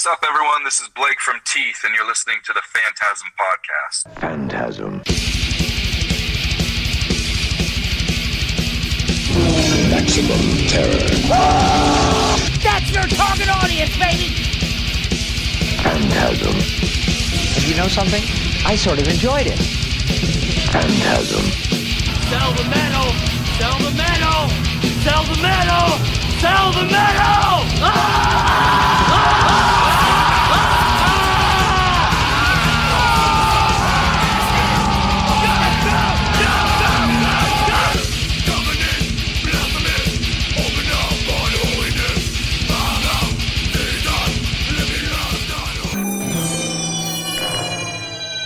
What's up, everyone? This is Blake from Teeth, and you're listening to the FANTASM Podcast. Phantasm. Maximum terror. Oh! That's your target audience, baby! Phantasm. And you know something? I sort of enjoyed it. Phantasm. Sell the metal! Sell the metal! Sell the metal! Sell the metal!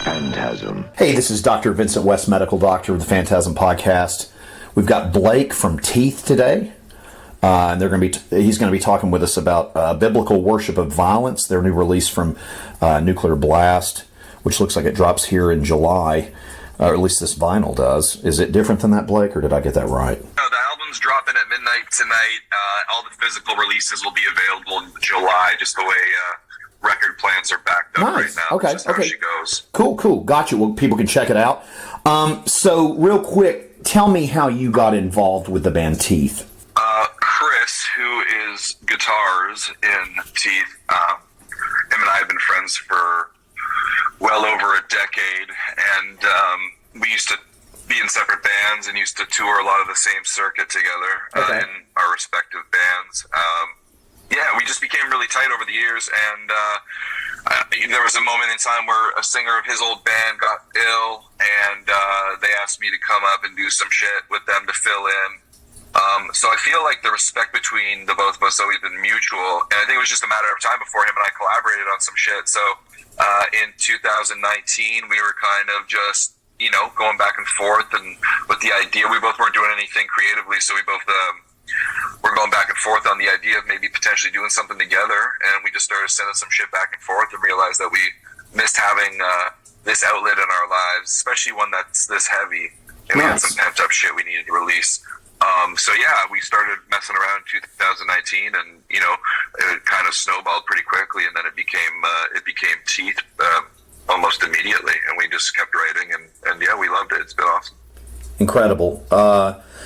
Phantasm. Hey, this is Dr. Vincent West, medical doctor of the Phantasm Podcast. We've got Blake from Teeth today, and he's going to be talking with us about biblical worship of violence, their new release from Nuclear Blast, which looks like it drops here in July, or at least this vinyl does. Is it different than that, Blake, or did I get that right? No, the album's dropping at midnight tonight. All the physical releases will be available in July, just the way record plans are backed up right now. Okay, That's just how she goes. Cool. Gotcha. Well, people can check it out. So, real quick, tell me how you got involved with the band Teeth. Chris, who is guitars in Teeth, him and I have been friends for well over a decade, and we used to be in separate bands and used to tour a lot of the same circuit together in our respective bands. We just became really tight over the years, and there was a moment in time where a singer of his old band got ill, and they asked me to come up and do some shit with them to fill in. So I feel like the respect between the both of us always been mutual, and I think it was just a matter of time before him and I collaborated on some shit. So in 2019, we were kind of just, going back and forth, and with the idea, we both weren't doing anything creatively, so we both we're going back and forth on the idea of maybe potentially doing something together, and we just started sending some shit back and forth and realized that we missed having this outlet in our lives, especially one that's this heavy, and we had some pent up shit we needed to release. We started messing around in 2019, and it kind of snowballed pretty quickly, and then it became Teeth almost immediately, and we just kept writing, and we loved it. It's been awesome. Incredible.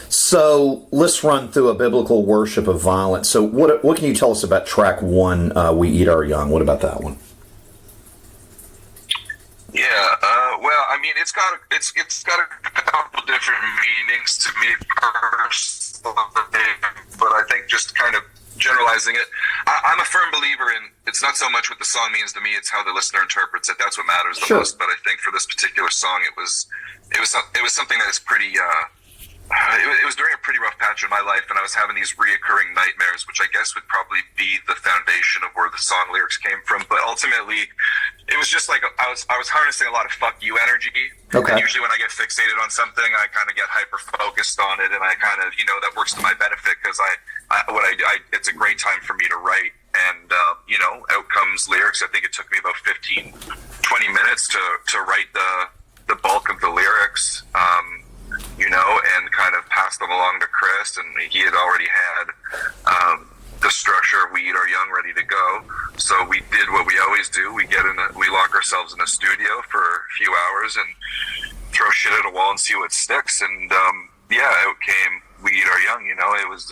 So let's run through a biblical worship of violence. So what can you tell us about track 1, We Eat Our Young? What about that one? It's got a couple different meanings to me personally, but I think just kind of generalizing it, I'm a firm believer in it's not so much what the song means to me, it's how the listener interprets it. That's what matters the most. But I think for this particular song, it was something that is pretty. It was during a pretty rough patch in my life, and I was having these reoccurring nightmares, which I guess would probably be the foundation of where the song lyrics came from. But ultimately, it was just like I was harnessing a lot of "fuck you" energy. Okay. And usually, when I get fixated on something, I kind of get hyper focused on it, and I kind of that works to my benefit because it's a great time for me to write. And out comes lyrics. I think it took me about 15, 20 minutes to write the bulk of the lyrics. And kind of pass them along to Chris, and he had already had the structure of We Eat Our Young ready to go. So we did what we always do. We lock ourselves in a studio for a few hours and throw shit at a wall and see what sticks. And out came We Eat Our Young. It was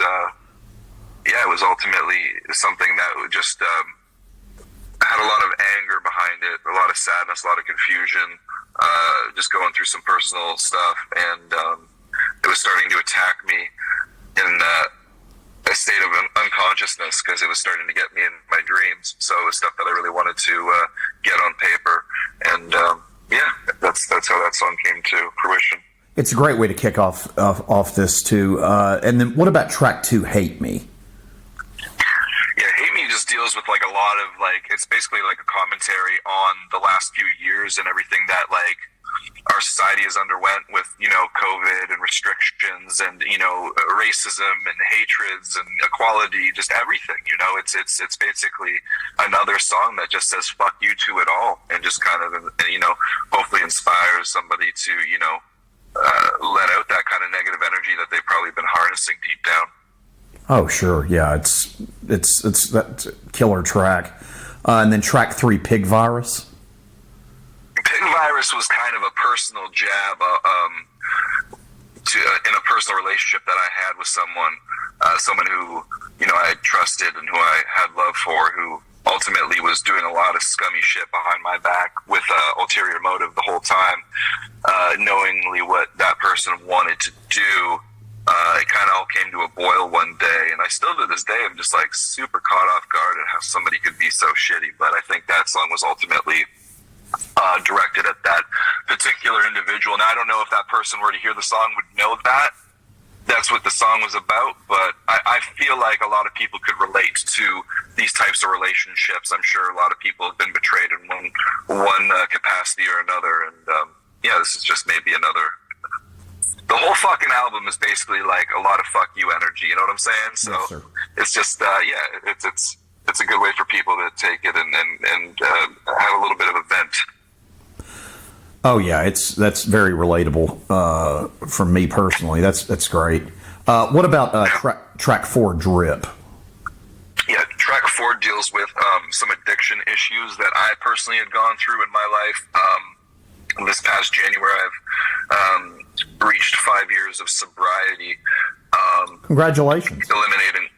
it was ultimately something that just had a lot of anger behind it, a lot of sadness, a lot of confusion. Just going through some personal stuff, and it was starting to attack me in a state of unconsciousness because it was starting to get me in my dreams. So it was stuff that I really wanted to get on paper, and that's how that song came to fruition. It's a great way to kick off this too. And then what about track 2, Hate Me? Hate Me just deals with like a lot of it's basically like a commentary on the last few years and everything that our society has underwent with COVID and restrictions and racism and hatreds and equality, just everything. It's basically another song that just says fuck you to it all, and just kind of hopefully inspires somebody to let out that kind of negative energy that they've probably been harnessing deep down. Oh, sure. Yeah, it's that killer track. And then track 3, Pig Virus. Pig Virus was kind of a personal jab in a personal relationship that I had with someone who, you know, I trusted and who I had love for, who ultimately was doing a lot of scummy shit behind my back with ulterior motive the whole time, knowingly what that person wanted to do. It kind of all came to a boil one day, and I still to this day am just like super caught off guard at how somebody could be so shitty. But I think that song was ultimately directed at that particular individual. Now, I don't know if that person were to hear the song would know that that's what the song was about, but I feel like a lot of people could relate to these types of relationships. I'm sure a lot of people have been betrayed in one capacity or another, and yeah, this is just maybe another. The whole fucking album is basically like a lot of fuck you energy, you know what I'm saying? So yes, it's just yeah, it's a good way for people to take it and have a little bit of a vent. Oh yeah, that's very relatable for me personally. That's great. What about track 4, Drip? Yeah, track 4 deals with some addiction issues that I personally had gone through in my life. This past January, I've reached 5 years of sobriety. Congratulations. Eliminating.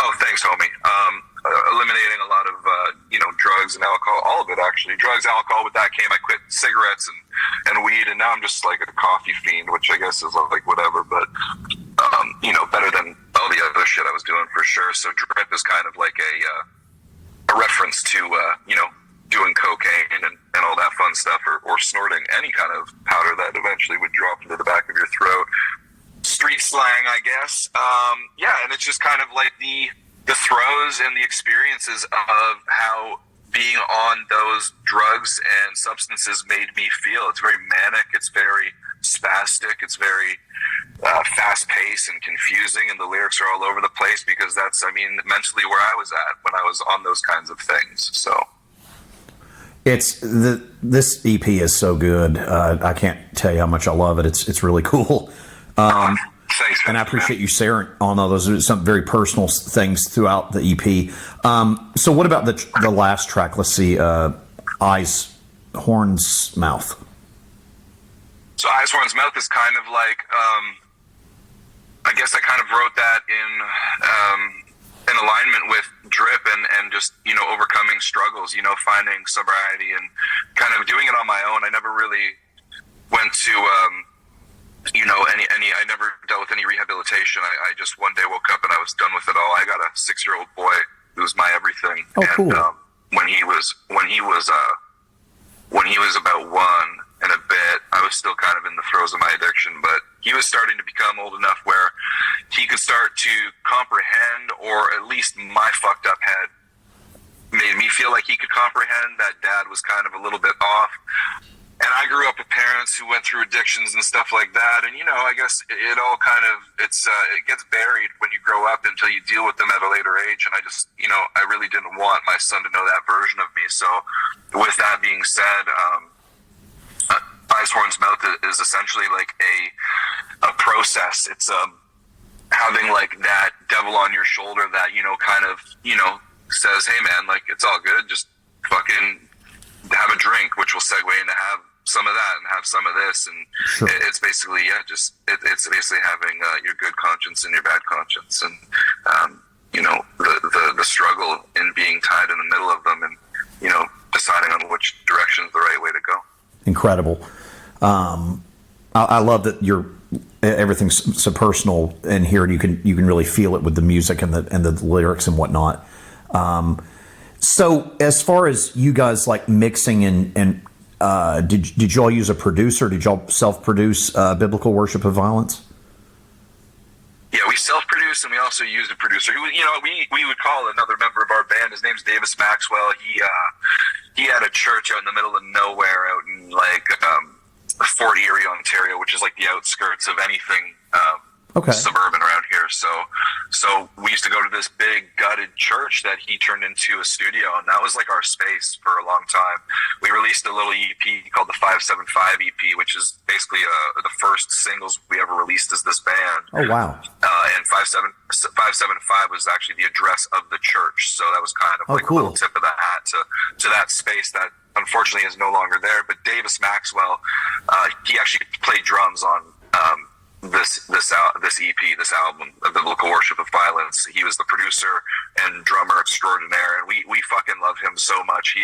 Oh, thanks, homie. Eliminating a lot of drugs and alcohol, all of it actually. Drugs, alcohol. With that came I quit cigarettes and weed, and now I'm just like a coffee fiend, which I guess is like whatever, but better than all the other shit I was doing for sure. So Drip is kind of like a reference to doing cocaine and all that fun stuff, or snorting any kind of powder that eventually would drop into the back of your throat. Street slang, I guess. And it's just kind of like the throes and the experiences of how being on those drugs and substances made me feel. It's very manic, it's very spastic, it's very fast-paced and confusing, and the lyrics are all over the place because that's, mentally where I was at when I was on those kinds of things. So this EP is so good. I can't tell you how much I love it. It's really cool. Thanks, and I appreciate you sharing on all those. Some very personal things throughout the EP. So what about the last track? Let's see, Eyes, Horns, Mouth. So Eyes, Horns, Mouth is kind of like, I guess I kind of wrote that in alignment with Drip and just, overcoming struggles, finding sobriety and kind of doing it on my own. I never really went to, I never dealt with any rehabilitation. I just one day woke up and I was done with it all. I got a 6-year-old boy who was my everything. Oh, cool. And when he was about 1 and a bit, I was still kind of in the throes of my addiction, but he was starting to become old enough where he could start to comprehend, or at least my fucked up head made me feel like he could comprehend that Dad was kind of a little bit off. And I grew up with parents who went through addictions and stuff like that. And, I guess it all kind of, it gets buried when you grow up until you deal with them at a later age. And I just, I really didn't want my son to know that version of me. So with that being said, Eyes, Horns, Mouth is essentially like a process. It's having like that devil on your shoulder that, kind of, says, hey man, like it's all good. Just fucking have a drink, which will segue into have some of that and have some of this. And sure. It's basically, it's basically having your good conscience and your bad conscience. And, the struggle in being tied in the middle of them and, deciding on which direction is the right way to go. Incredible. I love that everything's so personal in here, and you can really feel it with the music and the lyrics and whatnot. So as far as you guys like mixing and did y'all use a producer? Did y'all self-produce Biblical Worship of Violence? Yeah, we self-produced, and we also used a producer who, we would call another member of our band. His name's Davis Maxwell. He had a church out in the middle of nowhere, out in like Fort Erie, Ontario, which is like the outskirts of anything Okay. suburban around here. So we used to go to this big gutted church that he turned into a studio, and that was like our space for a long time. We released a little EP called the 575 EP, which is basically the first singles we ever released as this band. Oh, wow. And 575 was actually the address of the church, so that was kind of cool. a little tip of the hat to that space that unfortunately is no longer there. But Davis Maxwell, he actually played drums on this EP, this album, The Biblical Worship of Violence. He was the producer and drummer extraordinaire, and we fucking love him so much.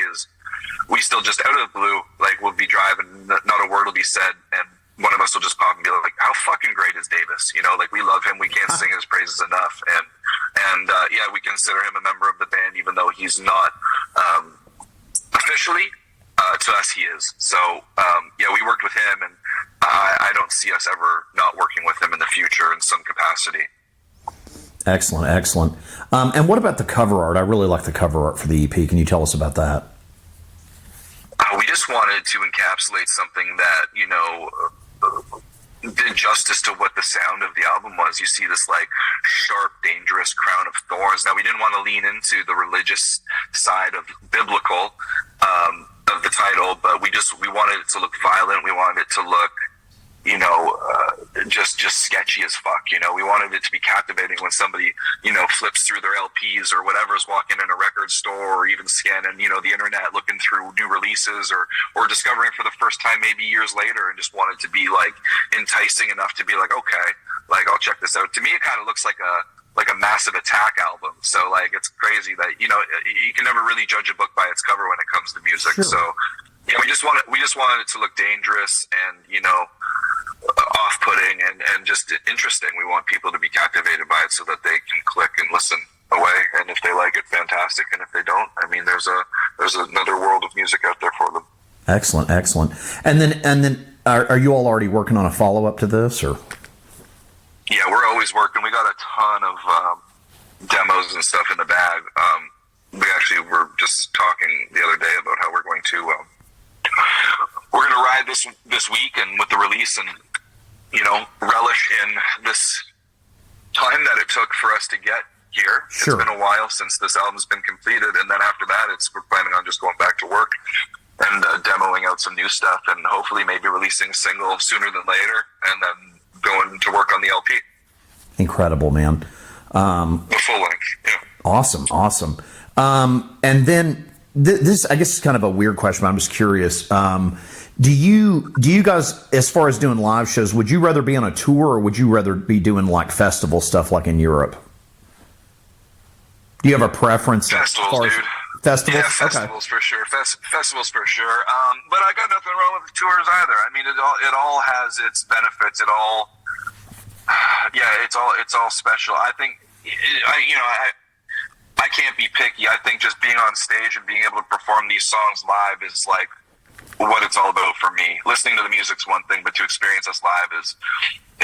We still just out of the blue, like, we'll be driving, not a word will be said, and one of us will just pop and be like, how fucking great is Davis? You know, like, we love him. We can't sing his praises enough. And yeah, we consider him a member of the band, even though he's not officially. To us, he is. So, yeah, we worked with him, and I don't see us ever not working with him in the future in some capacity. Excellent, excellent. And what about the cover art? I really like the cover art for the EP. Can you tell us about that? We just wanted to encapsulate something that, you know, did justice to what the sound of the album was. You see this, like, sharp, dangerous crown of thorns. Now, we didn't want to lean into the religious side of biblical, of the title, but we wanted it to look violent. We wanted it to look, you know, just sketchy as fuck. You know, we wanted it to be captivating when somebody, you know, flips through their LPs or whatever, is walking in a record store, or even scanning, you know, the internet, looking through new releases, or discovering for the first time maybe years later, and just wanted to be, like, enticing enough to be like, okay, like, I'll check this out. To me, it kind of looks like a Massive Attack album. So, like, it's crazy that, you know, you can never really judge a book by its cover when it comes to music. Sure. So, yeah, we just wanted it to look dangerous and, you know, off-putting and just interesting. We want people to be captivated by it so that they can click and listen away. And if they like it, fantastic. And if they don't, I mean, there's another world of music out there for them. Excellent, excellent. And then, are you all already working on a follow-up to this, or? Yeah, we're always working. We got a ton of demos and stuff in the bag. We actually were just talking the other day about how we're going to ride this week and with the release, and, you know, relish in this time that it took for us to get here. Sure. It's been a while since this album's been completed, and then after that, we're planning on just going back to work and demoing out some new stuff, and hopefully maybe releasing a single sooner than later, and then going to work on the LP. Incredible, man. The full length, yeah. Awesome. And then this, I guess, is kind of a weird question, but I'm just curious. Do you guys, as far as doing live shows, would you rather be on a tour, or would you rather be doing, like, festival stuff like in Europe? Do you have a preference? Festivals, dude. Festivals? Yeah, festivals, okay. For sure. Festivals for sure. But I got nothing wrong with the tours either. I mean, it all has its benefits. It all, yeah, it's all special. I think, I can't be picky. I think just being on stage and being able to perform these songs live is, like, what it's all about for me. Listening to the music's one thing, but to experience us live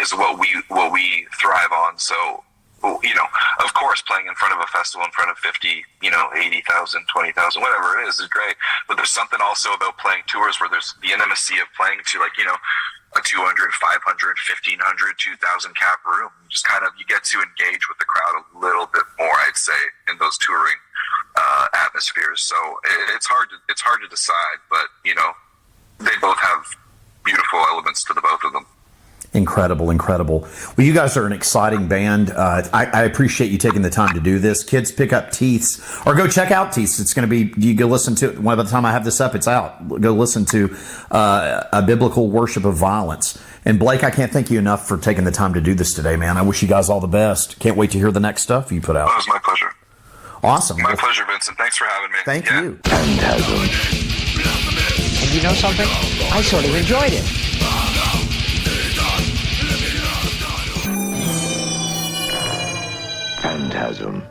is what we thrive on. So, you know, of course, playing in front of a festival in front of 50, 80,000, 20,000, whatever it is great. But there's something also about playing tours where there's the intimacy of playing to, like, you know, a 200, 500, 1,500, 2,000 cap room. Just kind of, you get to engage with the crowd a little bit more, I'd say, in those touring atmospheres. So it's hard to decide, but, you know, they both have beautiful elements to the both of them. Incredible. Well, you guys are an exciting band. I appreciate you taking the time to do this. Kids, pick up Teeths, or go check out Teeths. It's going to be, you go listen to it. By the time I have this up, it's out. Go listen to A Biblical Worship of Violence. And Blake, I can't thank you enough for taking the time to do this today, man. I wish you guys all the best. Can't wait to hear the next stuff you put out. It was my pleasure. Awesome. My pleasure, Vincent. Thanks for having me. Thank you. Phantasm. And you know something? I sort of enjoyed it. Phantasm.